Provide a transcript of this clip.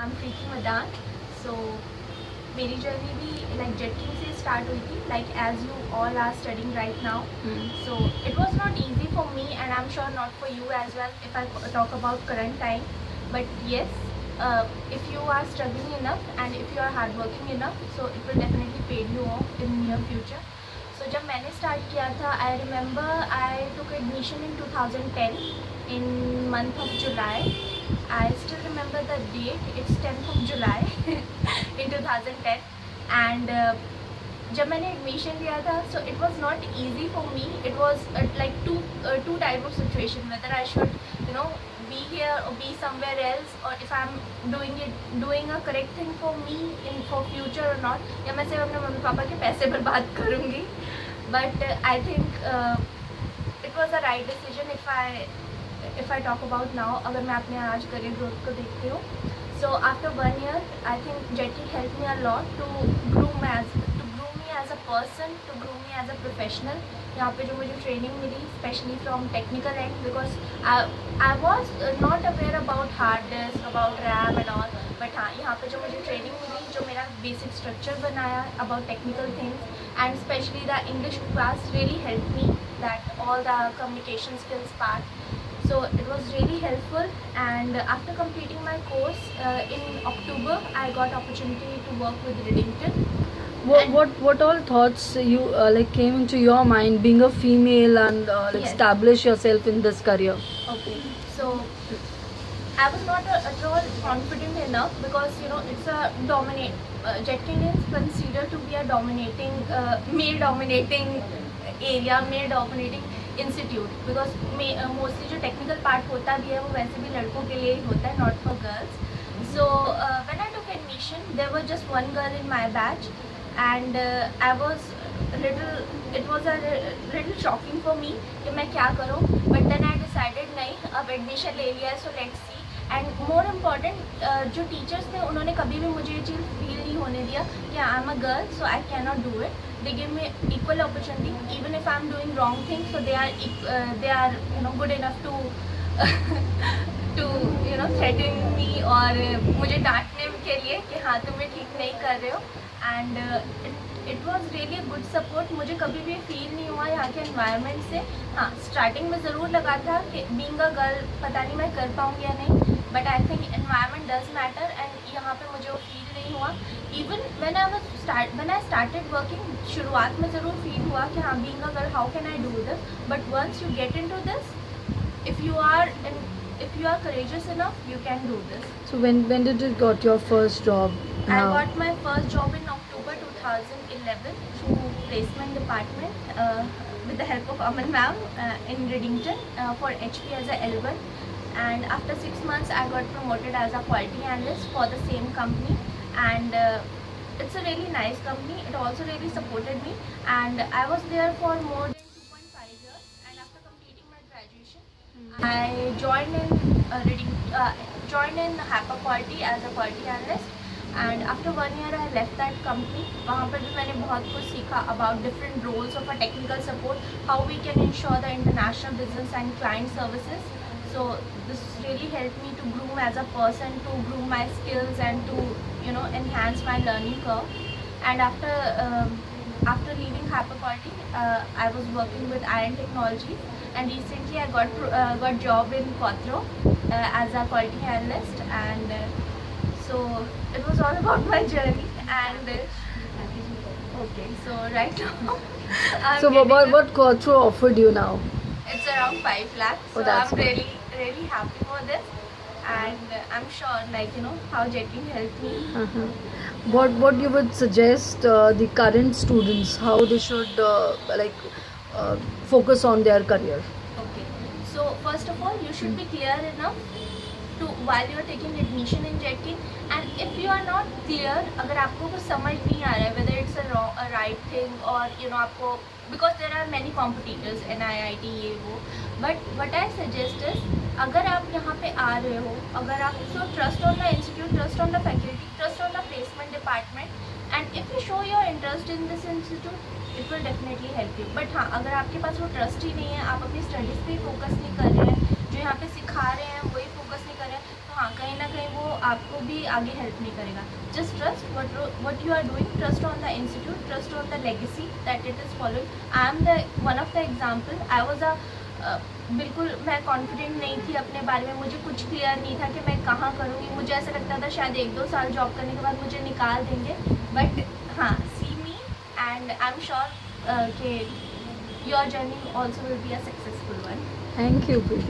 I'm Preeti Madan. So मेरी journey भी like Jetking से स्टार्ट हुई थी, like as you all are studying right now. So it was not easy for me and I am sure not for you as well if I talk about current time. But yes, if you are struggling enough and if you are hardworking enough, so it will definitely pay you off in near future. So जब मैंने start किया था, I remember I took admission in 2010 in month of July. I still remember the date. It's 10th of July in 2010. And जब मैंने admission लिया था, so it was not easy for me. It was like two type of situation, whether I should be here or be somewhere else, or if I'm doing a correct thing for me for future or not, या मैं सिर्फ अपने mummy papa के पैसे बर्बाद करूँगी. But I think it was a right decision if I talk about now. अगर मैं अपने आज करियर ग्रोथ को देखती हूँ, so after 1 year I think Jetty helped me a lot to groom me as a person, to groom me as a professional. यहाँ पे जो मुझे ट्रेनिंग मिली, specially from technical end, because I was not aware about hard disk, about RAM and all. But हाँ, यहाँ पे जो मुझे ट्रेनिंग मिली, जो मेरा बेसिक स्ट्रक्चर बनाया about technical things, and specially the English class really help me that all the communication skills part. So it was really helpful, and after completing my course in October, I got opportunity to work with Redington. What all thoughts you like came into your mind being a female and like Yes. establish yourself in this career? Okay, so I was not at all confident enough, because it's a Jetkin is considered to be a dominating male dominating area, male dominating institute, because mostly जो technical part होता भी है वो वैसे भी लड़कों के लिए ही होता है, not for girls. So when I took admission there was just one girl in my batch, and I was it was a little shocking for me कि मैं क्या करूँ. बट देन आई डिसाइडेड नहीं, अब एडमिशन ले लिया है, so let's see. And more important, जो टीचर्स थे उन्होंने कभी भी मुझे ये चीज़ फील नहीं होने दिया कि I am a girl so I can not do it. They give me equal opportunity even if I'm doing wrong things, so they are good enough to to threaten me और मुझे डांटने के लिए कि हाँ तुम ये ठीक नहीं कर रहे हो. And it was really a good support. मुझे कभी भी फील नहीं हुआ यहाँ के एनवायरनमेंट से. हाँ, स्टार्टिंग में ज़रूर लगा था कि बीइंग अ गर्ल पता नहीं मैं कर पाऊँगी या नहीं, but I think environment does matter, and यहाँ पे मुझे वो फील नहीं हुआ. Even when I started working, शुरुआत में ज़रूर फील हुआ कि हाँ being a girl how can I do this, but once you get into this, if you are courageous enough, you can do this. So when did you got your first job? I got my first job in October 2011 through placement department with the help of Aman ma'am in Redington for HP as a L1. And after 6 months I got promoted as a quality analyst for the same company, and it's a really nice company. It also really supported me, and I was there for more than 2.5 years. And after completing my graduation, I joined in HAPA Quality as a quality analyst. And after 1 year I left that company. वहाँ पर भी मैंने बहुत कुछ सीखा about different roles of a technical support, how we can ensure the international business and client services. So this really helped me to groom as a person, to groom my skills, and to enhance my learning curve. And after leaving HAPA Quality, I was working with Iron Technologies, and recently I got job in Quattro as a quality analyst. And so it was all about my journey. And okay, so right now So what Quattro offered you now? it's around 5 lakhs. So that's I'm good. really happy for this, and I'm sure how Jetty helped me. What you would suggest the current students how they should focus on their career? Okay, so first of all, you should be clear enough to while you are taking admission in Jetty. And if you are not clear, अगर आपको कुछ समझ नहीं आ रहा है, whether it's a right thing or आपको, because there are many competitors NIIT ये वो, but what I suggest is, अगर आप यहाँ पे आ रहे हो, अगर आप trust on the institute, trust on the faculty, trust on the placement department, and if you show your interest in this institute, it will definitely help you. But हाँ, अगर आपके पास वो trust ही नहीं है, आप अपनी studies पे फोकस नहीं कर रहे हैं, जो यहाँ पे सिखा रहे हैं वही फोकस नहीं कर रहे हैं, तो हाँ कहीं ना कहीं वो आपको भी आगे हेल्प नहीं करेगा. Just trust what you are doing, trust on the institute, trust on the legacy that it is following. I am the one of the example. I was a बिल्कुल मैं कॉन्फिडेंट नहीं थी अपने बारे में, मुझे कुछ क्लियर नहीं था कि मैं कहाँ करूँगी. मुझे ऐसा लगता था शायद 1-2 साल जॉब करने के बाद मुझे निकाल देंगे. बट हाँ, see me and I am sure कि your journey also will be a successful one. Thank you, Preeti.